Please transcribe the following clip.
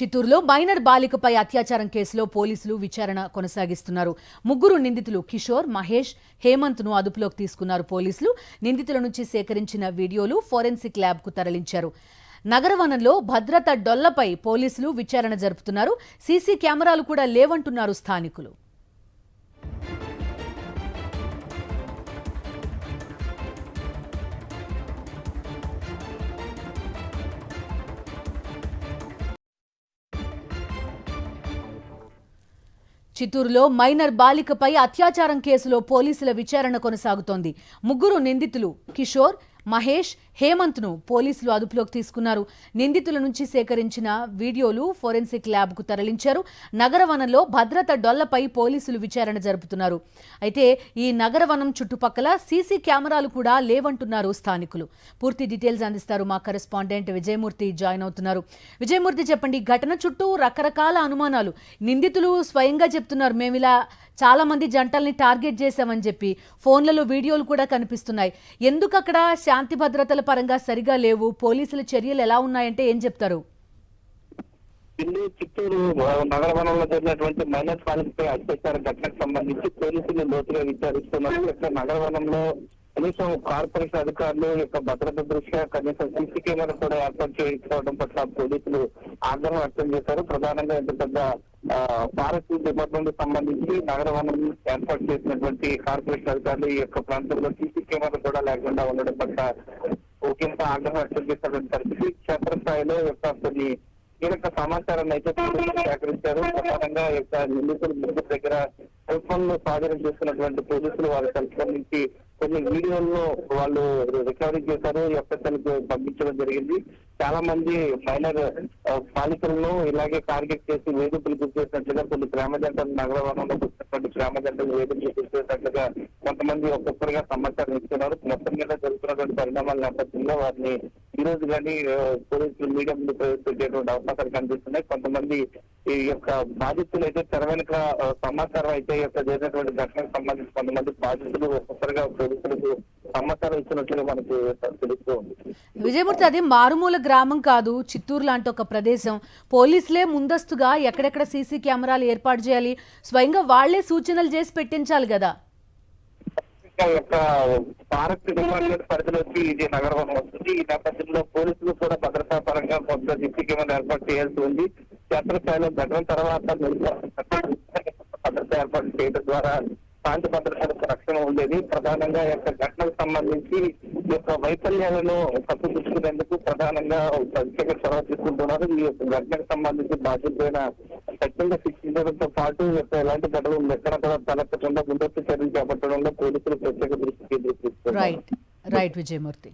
చిత్తూరులో మైనర్ బాలికపై అత్యాచారం కేసులో పోలీసులు విచారణ కొనసాగిస్తున్నారు. ముగ్గురు నిందితులు కిషోర్, మహేష్, హేమంత్ ను అదుపులోకి తీసుకున్నారు పోలీసులు. నిందితుల నుంచి సేకరించిన వీడియోలు ఫోరెన్సిక్ ల్యాబ్ కు తరలించారు. నగరవనంలో భద్రత డొల్లపై పోలీసులు విచారణ జరుపుతున్నారు. సీసీ కెమెరాలు కూడా లేవంటున్నారు స్థానికులు. చిత్తూరులో మైనర్ బాలికపై అత్యాచారం కేసులో పోలీసుల విచారణ కొనసాగుతోంది. ముగ్గురు నిందితులు కిషోర్, మహేష్, హేమంత్ ను పోలీసులు అదుపులోకి తీసుకున్నారు. నిందితుల నుంచి సేకరించిన వీడియోలు ఫోరెన్సిక్ ల్యాబ్ కు తరలించారు. నగరవనంలో భద్రత డొల్లపై పోలీసులు విచారణ జరుపుతున్నారు. అయితే ఈ నగరవనం చుట్టుపక్కల సీసీ కెమెరాలు కూడా లేవంటున్నారు స్థానికులు. పూర్తి డీటెయిల్స్ అందిస్తారు మా కరెస్పాండెంట్ విజయమూర్తి. జాయిన్ అవుతున్నారు. విజయమూర్తి, చెప్పండి, ఘటన చుట్టూ రకరకాల అనుమానాలు. నిందితులు స్వయంగా చెప్తున్నారు, మేము ఇలా చాలా మంది జంటల్ని టార్గెట్ చేశామని చెప్పి. ఫోన్లలో వీడియోలు కూడా కనిపిస్తున్నాయి. ఎందుకు అక్కడ శాంతి భద్రతల పరంగా సరిగా లేవు? పోలీసుల చర్యలు ఎలా ఉన్నాయంటే ఏం చెప్తారు? చిత్తూరు నగరవనంలో జరిగినటువంటి మైనర్ బాలికపై అత్యాచార ఘటనకు సంబంధించి పోలీసులు లోతుగా విచారిస్తున్నారు. ఇక్కడ నగరవనంలో కనీసం కార్పొరేషన్ అధికారులు యొక్క భద్రత దృష్ట్యా కనీసం సీసీ కెమెరా కూడా ఏర్పాటు చేసుకోవడం పట్ల పోలీసులు ఆగ్రహం వ్యక్తం చేశారు. ప్రధానంగా ఇంత పెద్ద ఫారెస్ట్ డిపార్ట్మెంట్ కు సంబంధించి నగరవనం ఏర్పాటు చేసినటువంటి కార్పొరేషన్ అధికారులు ఈ యొక్క ప్రాంతంలో సీసీ కెమెరా కూడా లేకుండా ఉండడం పట్ల ఒకంత ఆగ్రహం వ్యక్తం చేసినటువంటి పరిస్థితి. క్షేత్రస్థాయిలో యొక్క కొన్ని కీలక సమాచారాన్ని అయితే సేకరించారు. ప్రధానంగా యొక్క నిందితుల ముగ్గురు దగ్గర సెల్ ఫోన్ లో స్వాధీనం చేసుకున్నటువంటి పోలీసులు వాళ్ళ సెల్ ఫోన్ నుంచి కొన్ని వీడియోలను వాళ్ళు రికవరీ చేశారు. ఎఫ్ఎస్ఎల్కి పంపించడం జరిగింది. చాలా మంది మైనర్ బాలికలను ఇలాగే టార్గెట్ చేసి వేధింపులు గురి చేసినట్లుగా కొన్ని గ్రామ జంటలు నగరవనంలో వచ్చినటువంటి గ్రామ జంటలు వేధింపులు గురి చేసినట్లుగా కొంతమంది ఒక్కొక్కరుగా సమాచారం ఇస్తున్నారు. మొత్తం మీద జరుగుతున్నటువంటి పరిణామాల నేపథ్యంలో వారిని ఈ రోజు కానీ పోలీసులు మీడియా ముందు ప్రవేశపెట్టేటువంటి అవకాశాలు కనిపిస్తున్నాయి. కొంతమంది ఈ యొక్క బాధితులు అయితే తెర వెనుక సమాచారం అయితే ఈ యొక్క జరిగినటువంటి ఘటనకు సంబంధించి కొంతమంది బాధితులు ఒక్కొక్కరుగా పోలీసులకు సమాచారం ఇచ్చినట్లుగా మనకు తెలుస్తూ ఉంది. విజయమూర్తి, అది మారుమూల గ్రామం కాదు, చిత్తూరు లాంటి ఒక ప్రదేశం. పోలీసులే ముందస్తుగా ఎక్కడెక్కడ సీసీ కెమెరాలు ఏర్పాటు చేయాలి, స్వయంగా వాళ్లే సూచనలు చేసి పెట్టించాలి కదా. యొక్క ఫారెస్ట్ డిపార్ట్మెంట్ పరిధిలోకి ఇది నగరవనం వస్తుంది. ఈ నేపథ్యంలో పోలీసులు కూడా భద్రతా పరంగా కొంత సీసీ కెమెరా ఏర్పాటు చేయాల్సి ఉంది. క్షేత్రస్థాయిలో ఘటన తర్వాత భద్రత ఏర్పాటు చేయడం ద్వారా శాంతి భద్రతలకు రక్షణ ఉండేది. ప్రధానంగా యొక్క ఘటనకు సంబంధించి ఈ యొక్క వైఫల్యాలను కప్పిపుచ్చుకునేందుకు ప్రధానంగా ప్రత్యేక చొరవ తీసుకుంటున్నారు. ఈ యొక్క ఘటనకు సంబంధించి బాధ్యతైన ఖచ్చితంగా శిక్షించడంతో పాటు యొక్క ఎలాంటి ఘటనలు ఎక్కడ కూడా తలెత్తకుండా ముందస్తు చర్యలు చేపట్టడంలో పోలీసులు ప్రత్యేక దృష్టి కేంద్రీకరిస్తున్నారు. రైట్ విజయమూర్తి.